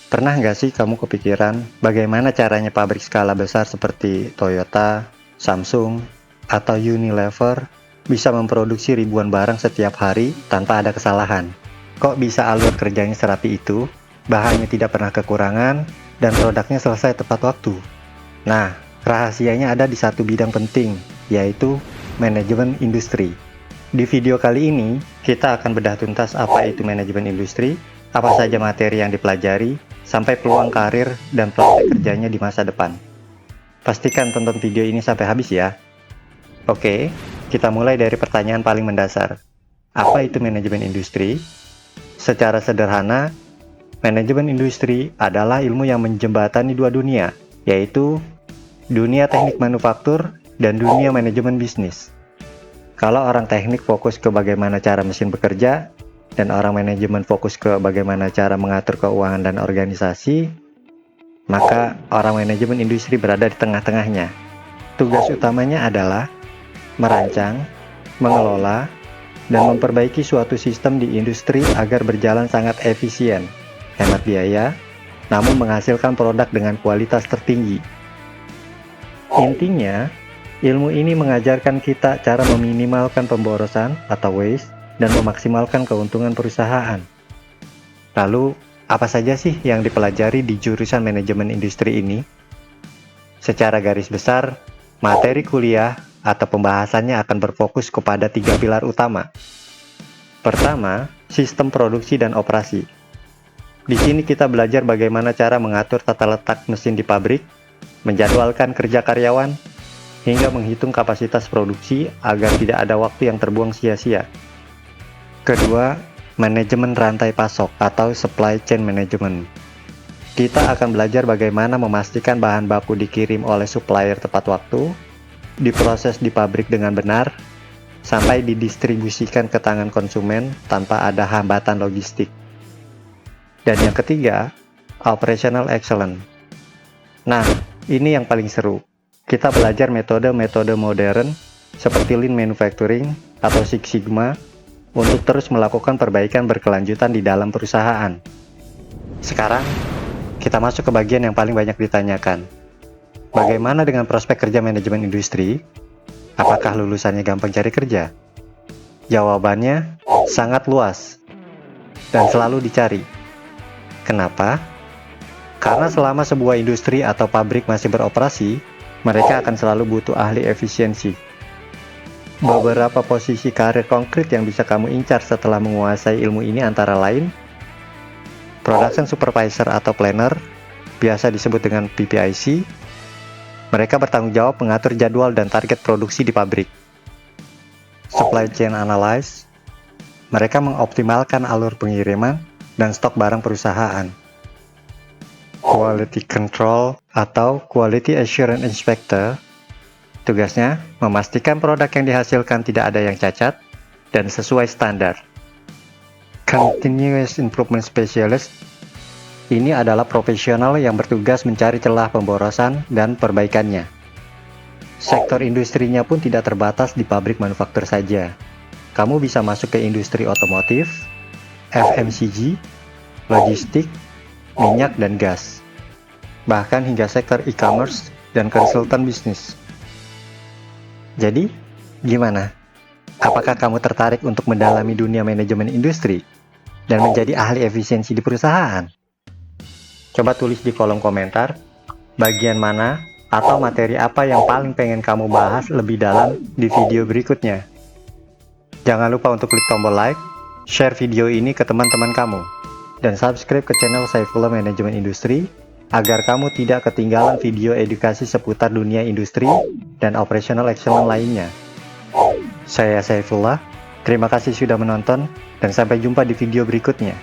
Pernah nggak sih kamu kepikiran bagaimana caranya pabrik skala besar seperti Toyota, Samsung, atau Unilever bisa memproduksi ribuan barang setiap hari tanpa ada kesalahan? Kok bisa alur kerjanya serapi itu, bahannya tidak pernah kekurangan, dan produknya selesai tepat waktu? Nah, rahasianya ada di satu bidang penting, yaitu manajemen industri. Di video kali ini, kita akan bedah tuntas apa itu manajemen industri, apa saja materi yang dipelajari, sampai peluang karir dan prospek kerjanya di masa depan. Pastikan tonton video ini sampai habis ya. Oke, kita mulai dari pertanyaan paling mendasar. Apa itu manajemen industri? Secara sederhana, manajemen industri adalah ilmu yang menjembatani dua dunia, yaitu dunia teknik manufaktur dan dunia manajemen bisnis. Kalau orang teknik fokus ke bagaimana cara mesin bekerja, dan orang manajemen fokus ke bagaimana cara mengatur keuangan dan organisasi, maka orang manajemen industri berada di tengah-tengahnya. Tugas utamanya adalah merancang, mengelola, dan memperbaiki suatu sistem di industri agar berjalan sangat efisien, hemat biaya, namun menghasilkan produk dengan kualitas tertinggi. Intinya, ilmu ini mengajarkan kita cara meminimalkan pemborosan atau waste dan memaksimalkan keuntungan perusahaan. Lalu, apa saja sih yang dipelajari di jurusan manajemen industri ini? Secara garis besar, materi kuliah atau pembahasannya akan berfokus kepada 3 pilar utama. Pertama, sistem produksi dan operasi. Di sini kita belajar bagaimana cara mengatur tata letak mesin di pabrik, menjadwalkan kerja karyawan, hingga menghitung kapasitas produksi agar tidak ada waktu yang terbuang sia-sia. Kedua, manajemen rantai pasok atau supply chain management. Kita akan belajar bagaimana memastikan bahan baku dikirim oleh supplier tepat waktu, diproses di pabrik dengan benar, sampai didistribusikan ke tangan konsumen tanpa ada hambatan logistik. Dan yang ketiga, operational excellence. Nah, ini yang paling seru. Kita belajar metode-metode modern seperti Lean Manufacturing atau Six Sigma untuk terus melakukan perbaikan berkelanjutan di dalam perusahaan. Sekarang, kita masuk ke bagian yang paling banyak ditanyakan. Bagaimana dengan prospek kerja manajemen industri? Apakah lulusannya gampang cari kerja? Jawabannya sangat luas dan selalu dicari. Kenapa? Karena selama sebuah industri atau pabrik masih beroperasi, mereka akan selalu butuh ahli efisiensi. Beberapa posisi karir konkret yang bisa kamu incar setelah menguasai ilmu ini antara lain Production Supervisor atau Planner, biasa disebut dengan PPIC. Mereka bertanggung jawab mengatur jadwal dan target produksi di pabrik. Supply Chain Analyst, mereka mengoptimalkan alur pengiriman dan stok barang perusahaan. Quality Control atau Quality Assurance Inspector, tugasnya memastikan produk yang dihasilkan tidak ada yang cacat dan sesuai standar. Continuous Improvement Specialist, ini adalah profesional yang bertugas mencari celah pemborosan dan perbaikannya. Sektor industrinya pun tidak terbatas di pabrik manufaktur saja. Kamu bisa masuk ke industri otomotif, FMCG, logistik, minyak dan gas, bahkan hingga sektor e-commerce dan konsultan bisnis. Jadi, gimana? Apakah kamu tertarik untuk mendalami dunia manajemen industri dan menjadi ahli efisiensi di perusahaan? Coba tulis di kolom komentar, bagian mana atau materi apa yang paling pengen kamu bahas lebih dalam di video berikutnya. Jangan lupa untuk klik tombol like, share video ini ke teman-teman kamu, dan subscribe ke channel Saifullah Manajemen Industri agar kamu tidak ketinggalan video edukasi seputar dunia industri dan operational excellence lainnya. Saya Saifullah, terima kasih sudah menonton, dan sampai jumpa di video berikutnya.